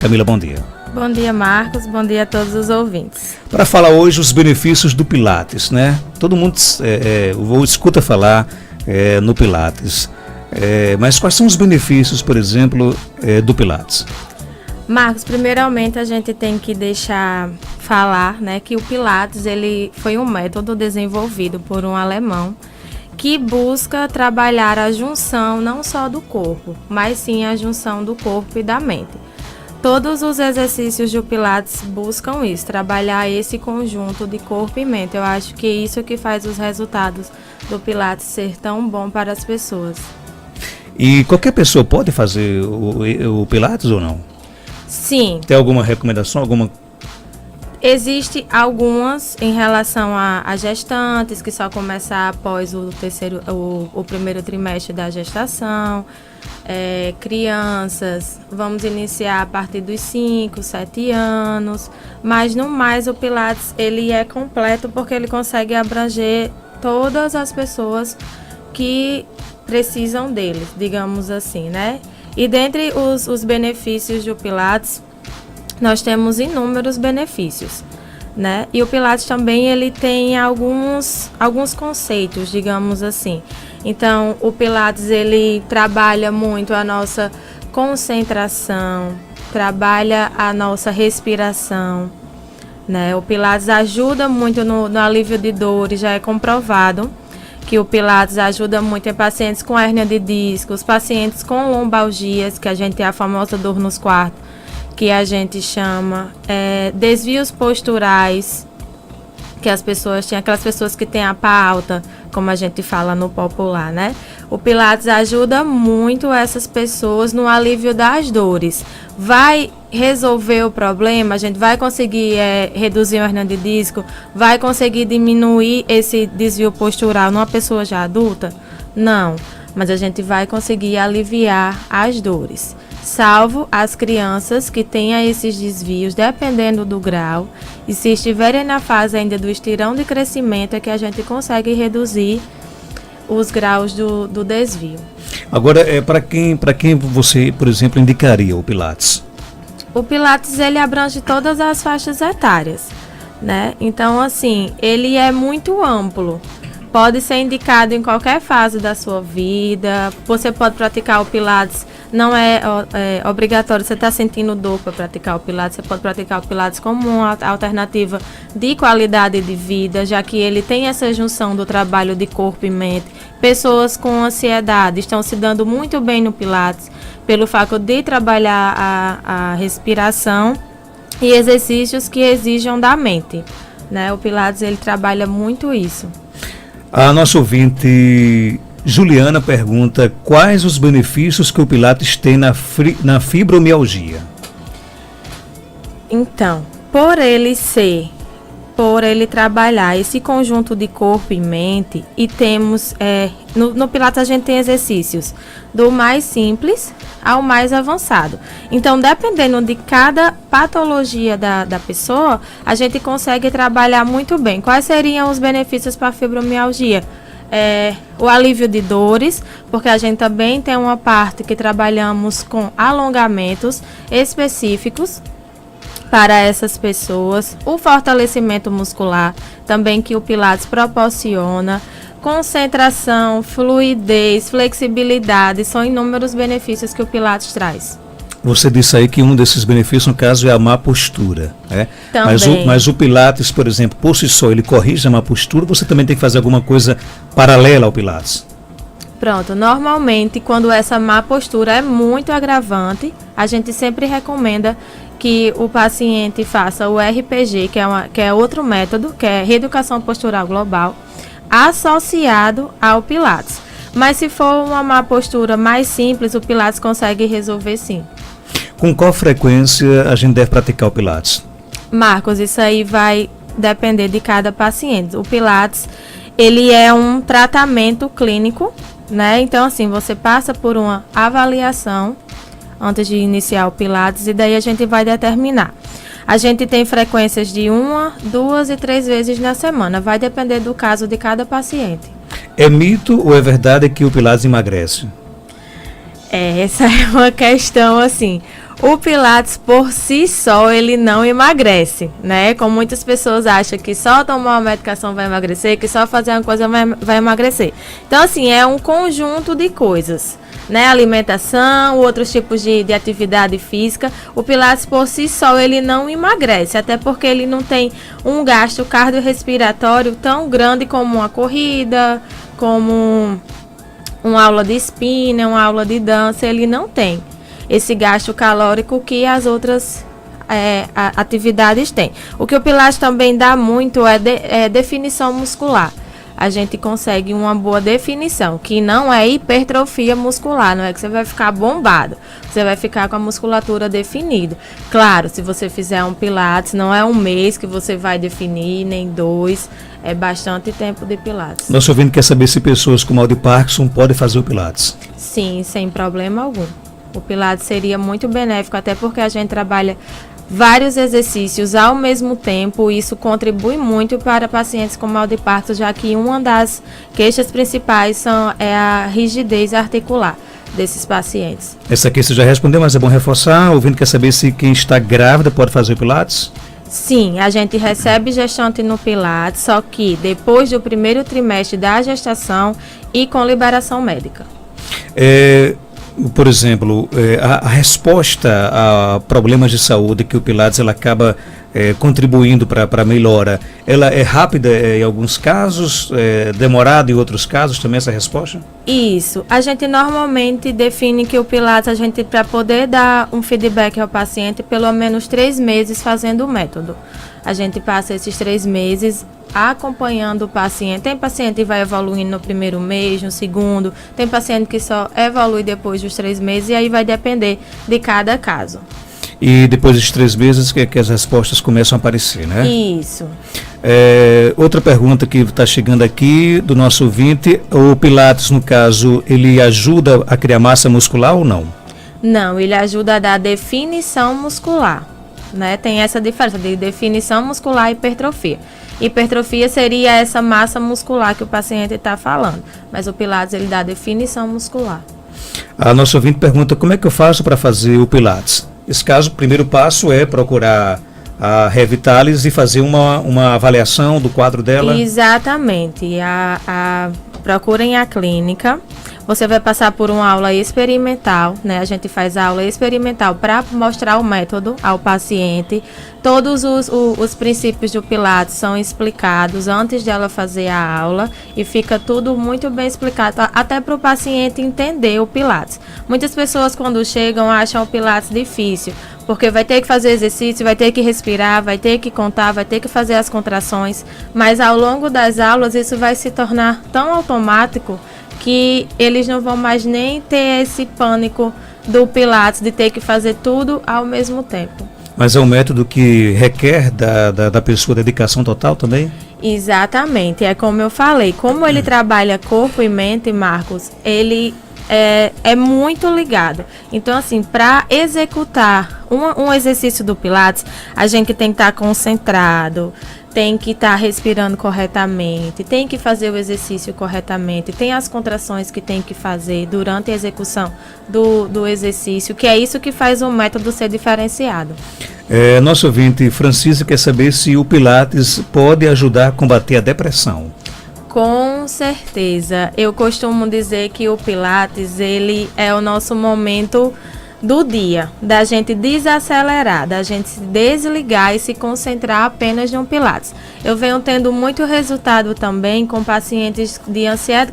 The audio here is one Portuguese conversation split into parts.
Camila, bom dia. Bom dia, Marcos. Bom dia a todos os ouvintes. Para falar hoje os benefícios do Pilates, né? Todo mundo escuta falar no Pilates. Mas quais são os benefícios, por exemplo, do Pilates? Marcos, primeiramente a gente tem que deixar falar, né, que o Pilates ele foi um método desenvolvido por um alemão que busca trabalhar a junção não só do corpo, mas sim a junção do corpo e da mente. Todos os exercícios do Pilates buscam isso, trabalhar esse conjunto de corpo e mente. Eu acho que é isso que faz os resultados do Pilates ser tão bom para as pessoas. E qualquer pessoa pode fazer o Pilates ou não? Sim. Tem alguma recomendação? Existe algumas em relação a gestantes, que só começar após o primeiro trimestre da gestação. Crianças, vamos iniciar a partir dos 5, 7 anos. Mas no mais o Pilates ele é completo porque ele consegue abranger todas as pessoas que precisam dele, digamos assim, né? E dentre os benefícios do Pilates, nós temos inúmeros benefícios, né? E o Pilates também ele tem alguns conceitos, digamos assim. Então, o Pilates ele trabalha muito a nossa concentração, trabalha a nossa respiração, né? O Pilates ajuda muito no alívio de dores, já é comprovado que o Pilates ajuda muito em pacientes com hérnia de discos, pacientes com lombalgias, que a gente tem a famosa dor nos quartos, que a gente chama desvios posturais, que as pessoas têm, aquelas pessoas que têm a pá alta, como a gente fala no popular, né? O Pilates ajuda muito essas pessoas no alívio das dores. Vai resolver o problema, a gente vai conseguir reduzir a hérnia de disco, vai conseguir diminuir esse desvio postural numa pessoa já adulta? Não, mas a gente vai conseguir aliviar as dores. Salvo as crianças que tenham esses desvios, dependendo do grau, e se estiverem na fase ainda do estirão de crescimento, é que a gente consegue reduzir os graus do desvio. Agora, para quem você, por exemplo, indicaria o Pilates? O Pilates, ele abrange todas as faixas etárias, né? Então, assim, ele é muito amplo. Pode ser indicado em qualquer fase da sua vida. Você pode praticar o Pilates, não é obrigatório. Você está sentindo dor para praticar o Pilates, você pode praticar o Pilates como uma alternativa de qualidade de vida, já que ele tem essa junção do trabalho de corpo e mente. Pessoas com ansiedade estão se dando muito bem no Pilates, pelo fato de trabalhar a respiração e exercícios que exijam da mente, né? O Pilates ele trabalha muito isso. A nossa ouvinte Juliana pergunta quais os benefícios que o Pilates tem na fibromialgia. Então, por ele trabalhar esse conjunto de corpo e mente, e temos, no Pilates a gente tem exercícios do mais simples ao mais avançado. Então, dependendo de cada patologia da pessoa, a gente consegue trabalhar muito bem. Quais seriam os benefícios para a fibromialgia? O alívio de dores, porque a gente também tem uma parte que trabalhamos com alongamentos específicos para essas pessoas, o fortalecimento muscular também que o Pilates proporciona, concentração, fluidez, flexibilidade, são inúmeros benefícios que o Pilates traz. Você disse aí que um desses benefícios, no caso, é a má postura, né? Mas o Pilates, por exemplo, por si só, ele corrige a má postura, você também tem que fazer alguma coisa paralela ao Pilates? Pronto, normalmente quando essa má postura é muito agravante, a gente sempre recomenda que o paciente faça o RPG, que é outro método, que é reeducação postural global, associado ao Pilates. Mas se for uma má postura mais simples, o Pilates consegue resolver sim. Com qual frequência a gente deve praticar o Pilates? Marcos, isso aí vai depender de cada paciente. O Pilates, ele é um tratamento clínico, né? Então, assim, você passa por uma avaliação antes de iniciar o Pilates e daí a gente vai determinar. A gente tem frequências de 1, 2 e 3 vezes na semana. Vai depender do caso de cada paciente. É mito ou é verdade que o Pilates emagrece? Essa é uma questão assim. O Pilates por si só, ele não emagrece, né? Como muitas pessoas acham que só tomar uma medicação vai emagrecer, que só fazer uma coisa vai emagrecer. Então, assim, é um conjunto de coisas, né? Alimentação, outros tipos de atividade física. O Pilates por si só, ele não emagrece, até porque ele não tem um gasto cardiorrespiratório tão grande como uma corrida, como uma aula de spinning, uma aula de dança, ele não tem esse gasto calórico que as outras atividades têm. O que o Pilates também dá muito é definição muscular. A gente consegue uma boa definição, que não é hipertrofia muscular, não é que você vai ficar bombado, você vai ficar com a musculatura definida. Claro, se você fizer um Pilates, não é um mês que você vai definir, nem 2, é bastante tempo de Pilates. Nosso ouvinte quer saber se pessoas com mal de Parkinson podem fazer o Pilates. Sim, sem problema algum. O Pilates seria muito benéfico, até porque a gente trabalha vários exercícios ao mesmo tempo. Isso contribui muito para pacientes com mal de Parkinson, já que uma das queixas principais é a rigidez articular desses pacientes. Essa aqui você já respondeu, mas é bom reforçar. O ouvinte quer saber se quem está grávida pode fazer o Pilates? Sim, a gente recebe gestante no Pilates, só que depois do primeiro trimestre da gestação e com liberação médica. Por exemplo, a resposta a problemas de saúde que o Pilates ela acaba contribuindo para a melhora, ela é rápida em alguns casos, demorada em outros casos também essa resposta? Isso. A gente normalmente define que o Pilates, para poder dar um feedback ao paciente, pelo menos 3 meses fazendo o método. A gente passa esses 3 meses acompanhando o paciente. Tem paciente que vai evoluindo no primeiro mês, no segundo, tem paciente que só evolui depois dos 3 meses, e aí vai depender de cada caso. E depois dos 3 meses que as respostas começam a aparecer, né? Isso. Outra pergunta que está chegando aqui do nosso ouvinte: o Pilates, no caso, ele ajuda a criar massa muscular ou não? Não, ele ajuda a dar definição muscular, né? Tem essa diferença de definição muscular e hipertrofia. Hipertrofia seria essa massa muscular que o paciente está falando, mas o Pilates ele dá definição muscular. A nossa ouvinte pergunta: como é que eu faço para fazer o Pilates? Nesse caso, o primeiro passo é procurar a Revitalis e fazer uma avaliação do quadro dela? Exatamente. Procurem a clínica. Você vai passar por uma aula experimental, né? A gente faz a aula experimental para mostrar o método ao paciente. Todos os princípios do Pilates são explicados antes de ela fazer a aula e fica tudo muito bem explicado, até para o paciente entender o Pilates. Muitas pessoas, quando chegam, acham o Pilates difícil, porque vai ter que fazer exercício, vai ter que respirar, vai ter que contar, vai ter que fazer as contrações, mas ao longo das aulas isso vai se tornar tão automático que eles não vão mais nem ter esse pânico do Pilates, de ter que fazer tudo ao mesmo tempo. Mas é um método que requer da pessoa dedicação total também? Exatamente, é como eu falei, como ele trabalha corpo e mente, Marcos, ele é muito ligado. Então, assim, para executar um exercício do Pilates, a gente tem que estar concentrado, tem que estar respirando corretamente, tem que fazer o exercício corretamente, tem as contrações que tem que fazer durante a execução do exercício, que é isso que faz o método ser diferenciado. Nosso ouvinte Francisco quer saber se o Pilates pode ajudar a combater a depressão. Com certeza. Eu costumo dizer que o Pilates, ele é o nosso momento do dia, da gente desacelerar, da gente se desligar e se concentrar apenas no Pilates. Eu venho tendo muito resultado também com pacientes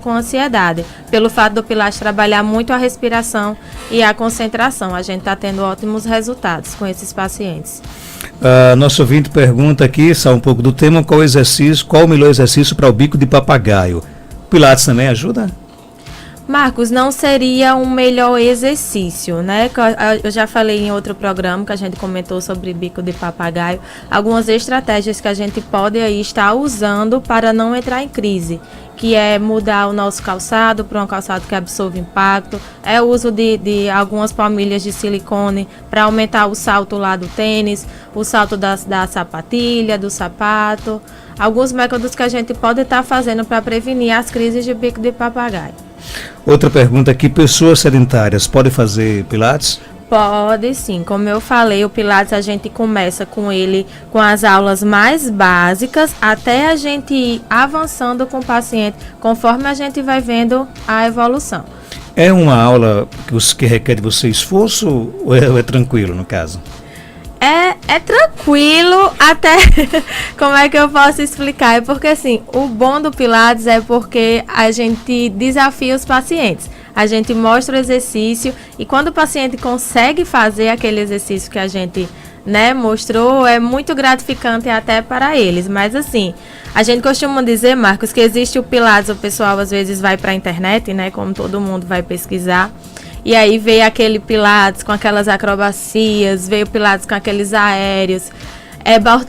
com ansiedade, pelo fato do Pilates trabalhar muito a respiração e a concentração. A gente está tendo ótimos resultados com esses pacientes. Nosso ouvinte pergunta aqui, sai um pouco do tema, qual o melhor exercício para o bico de papagaio? Pilates também ajuda? Marcos, não seria um melhor exercício, né? Eu já falei em outro programa que a gente comentou sobre bico de papagaio, algumas estratégias que a gente pode aí estar usando para não entrar em crise, que é mudar o nosso calçado para um calçado que absorve impacto, é o uso de algumas palmilhas de silicone para aumentar o salto lá do tênis, o salto da sapatilha, do sapato, alguns métodos que a gente pode estar fazendo para prevenir as crises de bico de papagaio. Outra pergunta aqui: pessoas sedentárias podem fazer Pilates? Pode sim, como eu falei, o Pilates a gente começa com ele com as aulas mais básicas até a gente ir avançando com o paciente conforme a gente vai vendo a evolução. É uma aula que requer de você esforço ou é tranquilo no caso? É tranquilo até, como é que eu posso explicar? É porque assim, o bom do Pilates é porque a gente desafia os pacientes. A gente mostra o exercício e quando o paciente consegue fazer aquele exercício que a gente, né, mostrou, é muito gratificante até para eles. Mas assim, a gente costuma dizer, Marcos, que existe o Pilates, o pessoal às vezes vai para a internet, né, como todo mundo vai pesquisar. E aí veio aquele Pilates com aquelas acrobacias, veio o Pilates com aqueles aéreos.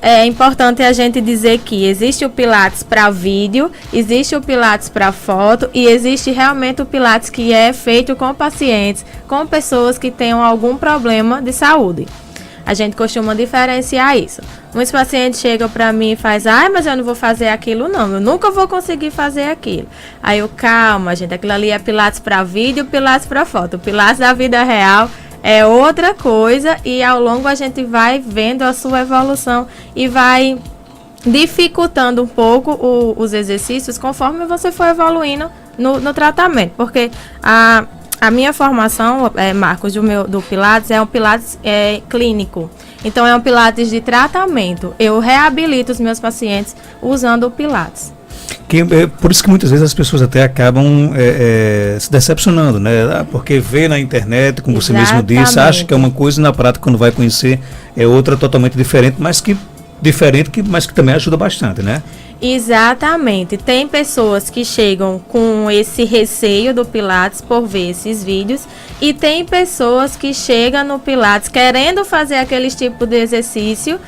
É importante a gente dizer que existe o Pilates para vídeo, existe o Pilates para foto e existe realmente o Pilates que é feito com pacientes, com pessoas que tenham algum problema de saúde. A gente costuma diferenciar isso. Muitos pacientes chegam para mim e fazem, mas eu não vou fazer aquilo não, eu nunca vou conseguir fazer aquilo. Aí eu, calma gente, aquilo ali é Pilates para vídeo, Pilates para foto. O Pilates da vida real é outra coisa e ao longo a gente vai vendo a sua evolução e vai dificultando um pouco os exercícios conforme você for evoluindo no tratamento. Porque a minha formação, Marcos, do Pilates, é um Pilates clínico. Então, é um Pilates de tratamento. Eu reabilito os meus pacientes usando o Pilates. Por isso que muitas vezes as pessoas até acabam se decepcionando, né? Porque vê na internet, como você mesmo disse, acha que é uma coisa e na prática, quando vai conhecer, é outra totalmente diferente, mas que também ajuda bastante, né? Exatamente. Tem pessoas que chegam com esse receio do Pilates por ver esses vídeos e tem pessoas que chegam no Pilates querendo fazer aquele tipo de exercício,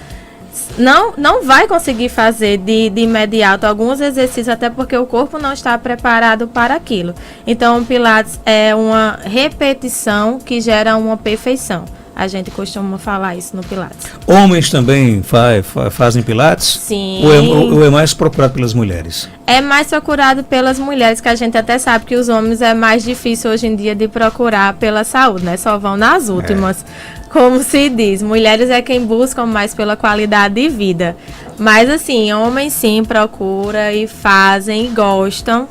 não vai conseguir fazer de imediato alguns exercícios, até porque o corpo não está preparado para aquilo. Então, o Pilates é uma repetição que gera uma perfeição. A gente costuma falar isso no Pilates. Homens também fazem Pilates? Sim. Ou é mais procurado pelas mulheres? É mais procurado pelas mulheres, que a gente até sabe que os homens é mais difícil hoje em dia de procurar pela saúde, né? Só vão nas últimas, como se diz. Mulheres é quem buscam mais pela qualidade de vida. Mas assim, homens sim procuram e fazem e gostam,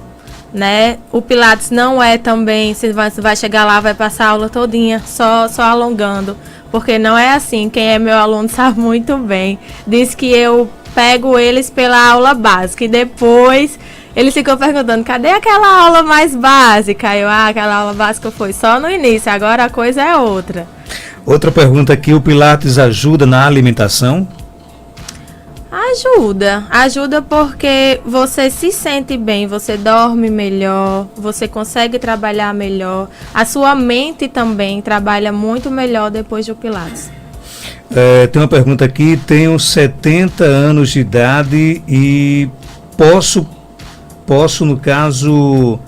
né? O Pilates não é também, você vai chegar lá, vai passar a aula todinha só alongando, porque não é assim. Quem é meu aluno sabe muito bem. Diz que eu pego eles pela aula básica e depois eles ficam perguntando, cadê aquela aula mais básica? Aquela aula básica foi só no início, agora a coisa é outra. Outra pergunta aqui, o Pilates ajuda na alimentação? Ajuda porque você se sente bem, você dorme melhor, você consegue trabalhar melhor, a sua mente também trabalha muito melhor depois do Pilates. Tem uma pergunta aqui, tenho 70 anos de idade e posso no caso,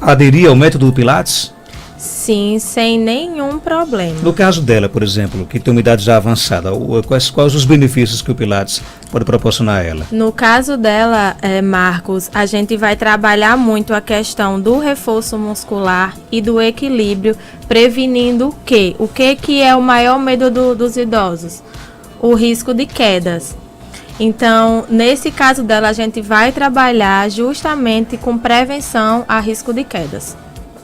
aderir ao método do Pilates? Sim, sem nenhum problema. No caso dela, por exemplo, que tem uma idade já avançada, quais os benefícios que o Pilates pode proporcionar a ela? No caso dela, Marcos, a gente vai trabalhar muito a questão do reforço muscular e do equilíbrio, prevenindo o quê? O que é o maior medo dos idosos? O risco de quedas. Então, nesse caso dela, a gente vai trabalhar justamente com prevenção a risco de quedas.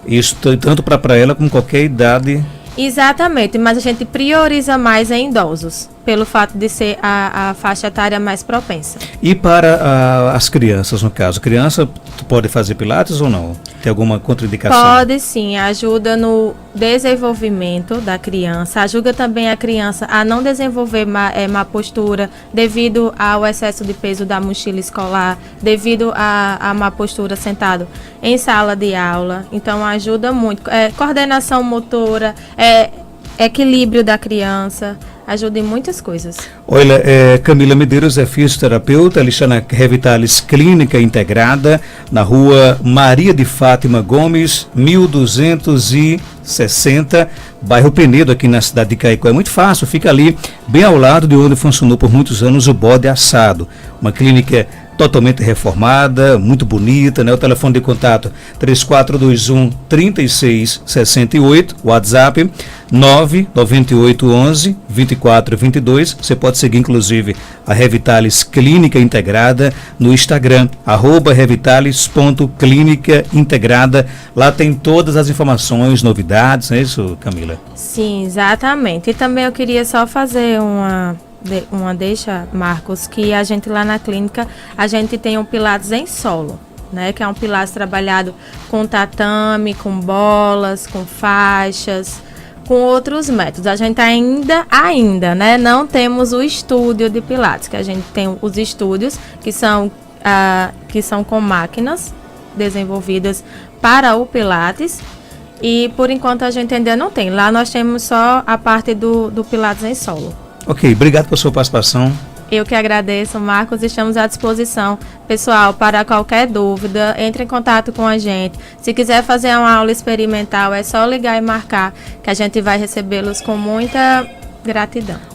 Isso tanto para ela como qualquer idade? Exatamente, mas a gente prioriza mais em idosos, pelo fato de ser a faixa etária mais propensa. E para as crianças, no caso? Criança pode fazer Pilates ou não? Tem alguma contraindicação? Pode sim, ajuda no desenvolvimento da criança, ajuda também a criança a não desenvolver má postura devido ao excesso de peso da mochila escolar, devido à má postura sentado em sala de aula. Então ajuda muito. Coordenação motora, equilíbrio da criança, ajuda em muitas coisas. Olha, Camila Medeiros é fisioterapeuta, ela está na Revitalis Clínica Integrada, na rua Maria de Fátima Gomes, 1260, bairro Penedo, aqui na cidade de Caicó. É muito fácil, fica ali, bem ao lado de onde funcionou por muitos anos o Bode Assado. Uma clínica totalmente reformada, muito bonita, né? O telefone de contato 3421-3668, WhatsApp 99811-2422. Você pode seguir, inclusive, a Revitalis Clínica Integrada no Instagram, @revitalis.clínica integrada. Lá tem todas as informações, novidades, não é isso, Camila? Sim, exatamente. E também eu queria só fazer uma deixa, Marcos, que a gente lá na clínica, a gente tem um Pilates em solo, né? Que é um Pilates trabalhado com tatame, com bolas, com faixas, com outros métodos. A gente ainda, né? Não temos o estúdio de Pilates, que a gente tem os estúdios que são com máquinas desenvolvidas para o Pilates. E por enquanto a gente ainda não tem. Lá nós temos só a parte do Pilates em solo. Ok, obrigado pela sua participação. Eu que agradeço, Marcos. Estamos à disposição, pessoal, para qualquer dúvida. Entre em contato com a gente. Se quiser fazer uma aula experimental, é só ligar e marcar, que a gente vai recebê-los com muita gratidão.